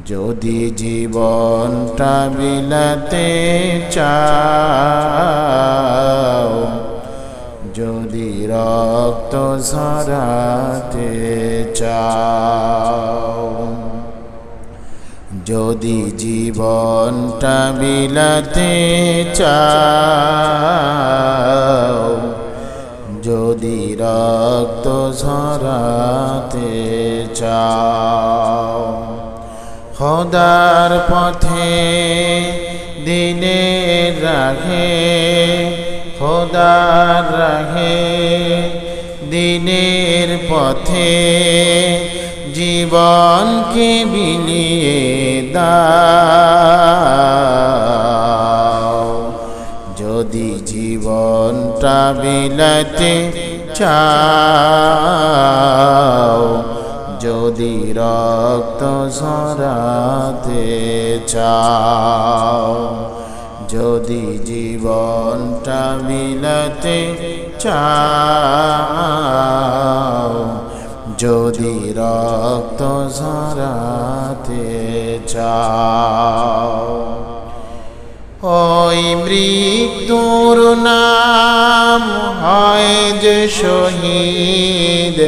যদি জীবনটা বিলাতে চাও, যদি রক্ত ঝরাতে চাও, যদি জীবনটা বিলাতে চাও, যদি রক্ত ঝরাতে চাও, খোদার পথে দিনের রাহে, খোদার রাহে দিনের পথে জীবনকে বিলিয়ে দাও। যদি জীবনটা বিলাতে চাও, যদি রক্ত ঝরাতে চাও, যদি জীবনটা বিলাতে চাও, যদি রক্ত ঝরাতে চাও। ওই মৃত্যুর নাম হয় যে শহীদ,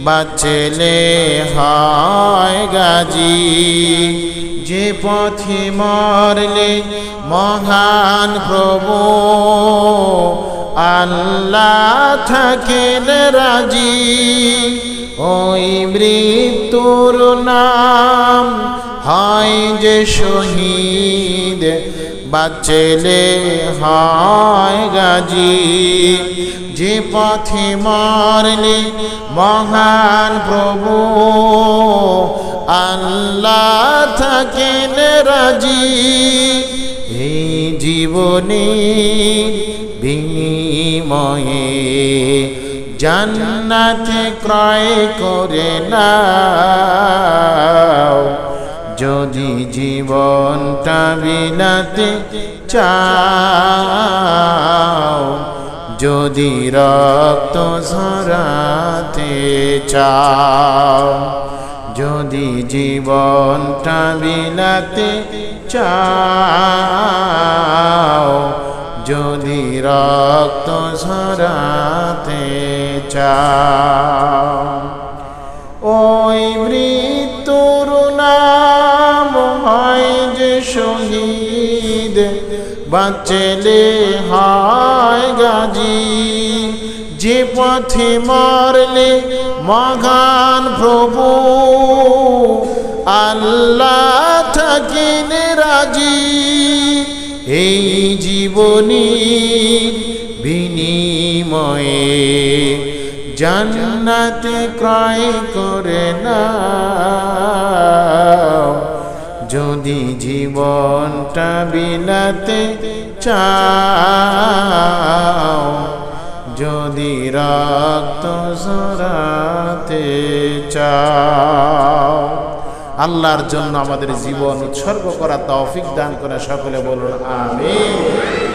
বাঁচলে হয় গাজী। যে পথে মরলে মহান প্রভু আল্লাহ থাকেন রাজি। ওই মৃত্যুর নাম হয় যে শহীদ, বাঁচলে হয় গাজী। যে পথে মরলে মহান প্রভু আল্লাহ থাকেন রাজি। এই জীবনে বিনিময়ে জান্নাতে ক্রয় করে নাও। যদি জীবনটা বিলাতে চাও, যদি রক্ত ঝরাতে চাও, যদি জীবনটা বিলাতে চাও, যদি রক্ত ঝরাতে চাও। ওই মৃত্যুর নাম হয় যে শহীদ, বাঁচলে হয় গাজী। যে পথে মরলে মহান প্রভু আল্লাহ থাকেন রাজি। এই জীবনী বিনিময়ে জান্নাতে ক্রয় করে নাও। যদি জীবনটা বিলাতে চাও, যদি রক্ত ঝরাতে চাও। আল্লাহর জন্য আমাদের জীবন উৎসর্গ করা তৌফিক দান করে সকলে বলুন আমিন।